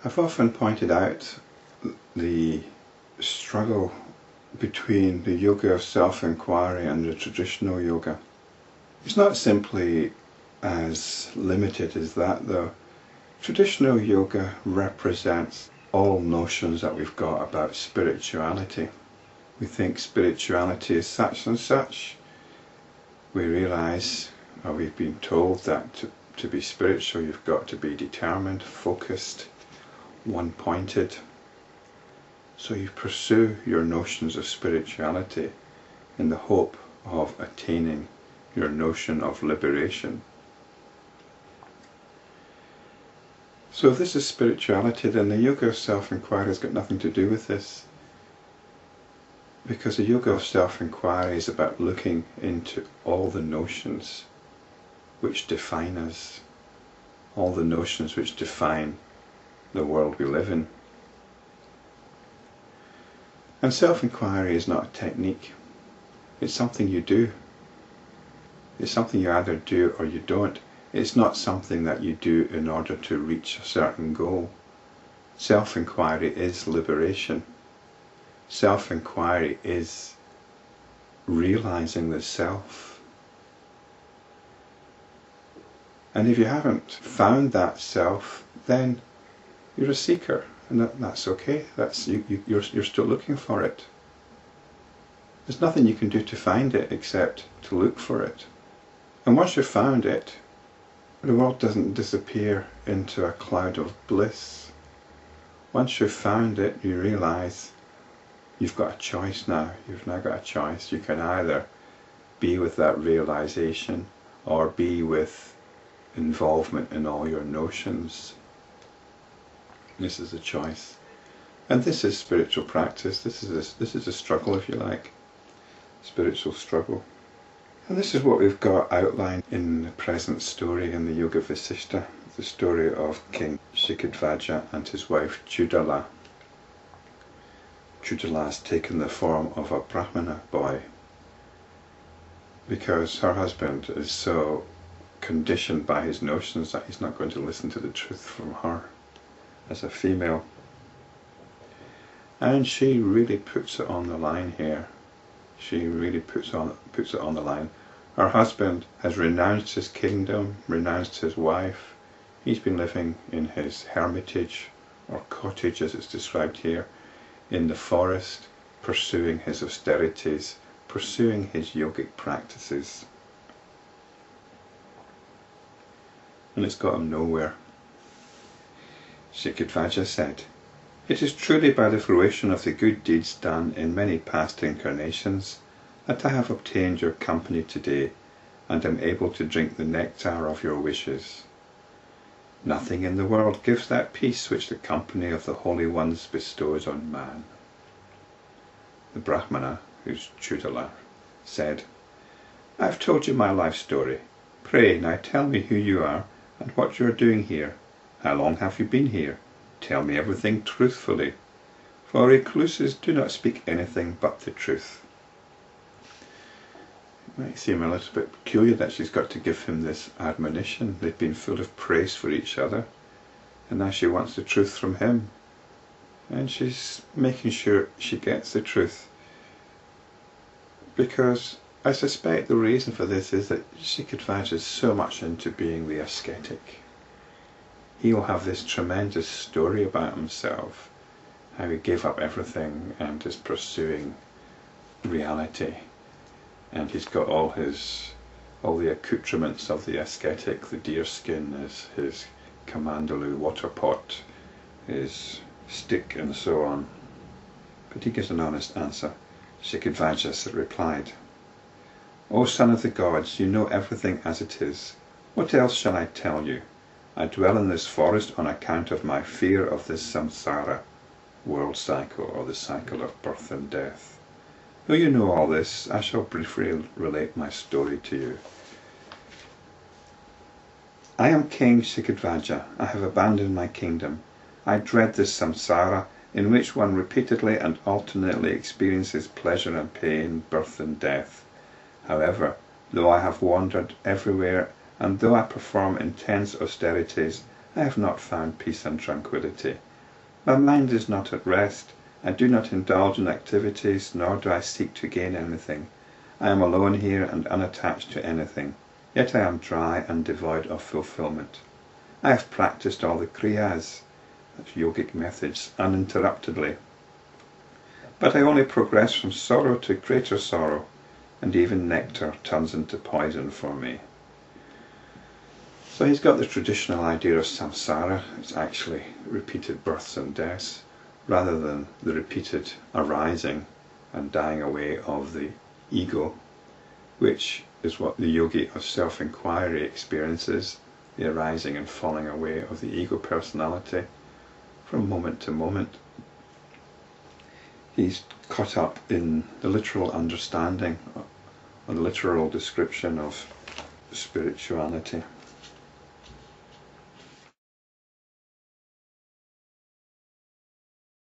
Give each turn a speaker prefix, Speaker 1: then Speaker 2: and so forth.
Speaker 1: I've often pointed out the struggle between the yoga of self-enquiry and the traditional yoga. It's not simply as limited as that though. Traditional yoga represents all notions that we've got about spirituality. We think spirituality is such and such. We realise, or we've been told that to be spiritual you've got to be determined, focused, one-pointed. So you pursue your notions of spirituality in the hope of attaining your notion of liberation. So if this is spirituality, then the yoga of self-enquiry has got nothing to do with this. Because the yoga of self-enquiry is about looking into all the notions which define us, all the notions which define the world we live in. And self-enquiry is not a technique, it's something you do. It's something you either do or you don't. It's not something that you do in order to reach a certain goal. Self-enquiry is liberation. Self-enquiry is realizing the self. And if you haven't found that self, then you're a seeker, and that's okay. You're still looking for it. There's nothing you can do to find it except to look for it. And once you've found it, the world doesn't disappear into a cloud of bliss. Once you've found it, you realise you've got a choice now. You've now got a choice. You can either be with that realisation or be with involvement in all your notions. This is a choice. And this is spiritual practice. This is a struggle, if you like. Spiritual struggle. And this is what we've got outlined in the present story in the Yoga Vasishta, the story of King Sikhidhvaja and his wife Chudala. Chudala has taken the form of a Brahmana boy because her husband is so conditioned by his notions that he's not going to listen to the truth from her as a female. And she really puts it on the line here. She really puts it on the line. Her husband has renounced his kingdom, renounced his wife. He's been living in his hermitage, or cottage as it's described here, in the forest, pursuing his austerities, pursuing his yogic practices. And it's got him nowhere. Sikhidhvaja said, "It is truly by the fruition of the good deeds done in many past incarnations that I have obtained your company today and am able to drink the nectar of your wishes. Nothing in the world gives that peace which the company of the Holy Ones bestows on man." The Brahmana, who's Chudala, said, "I have told you my life story. Pray now tell me who you are and what you are doing here. How long have you been here? Tell me everything truthfully, for recluses do not speak anything but the truth." It might seem a little bit peculiar that she's got to give him this admonition. They've been full of praise for each other, and now she wants the truth from him. And she's making sure she gets the truth. Because I suspect the reason for this is that Sikhidhvaja is so much into being the ascetic. He'll have this tremendous story about himself, how he gave up everything and is pursuing reality. And he's got all the accoutrements of the ascetic, the deer skin, his kamandaloo water pot, his stick and so on. But he gives an honest answer. Sikhidhvaja replied, "O son of the gods, you know everything as it is. What else shall I tell you? I dwell in this forest on account of my fear of this samsara, world cycle, or the cycle of birth and death. Though you know all this, I shall briefly relate my story to you. I am King Sikhidhvaja. I have abandoned my kingdom. I dread this samsara, in which one repeatedly and alternately experiences pleasure and pain, birth and death. However, though I have wandered everywhere, and though I perform intense austerities, I have not found peace and tranquility. My mind is not at rest. I do not indulge in activities, nor do I seek to gain anything. I am alone here and unattached to anything, yet I am dry and devoid of fulfillment. I have practiced all the kriyas, that's yogic methods, uninterruptedly. But I only progress from sorrow to greater sorrow, and even nectar turns into poison for me. So he's got the traditional idea of samsara. It's actually repeated births and deaths, rather than the repeated arising and dying away of the ego, which is what the yogi of self-enquiry experiences, the arising and falling away of the ego personality from moment to moment. He's caught up in the literal understanding or the literal description of spirituality.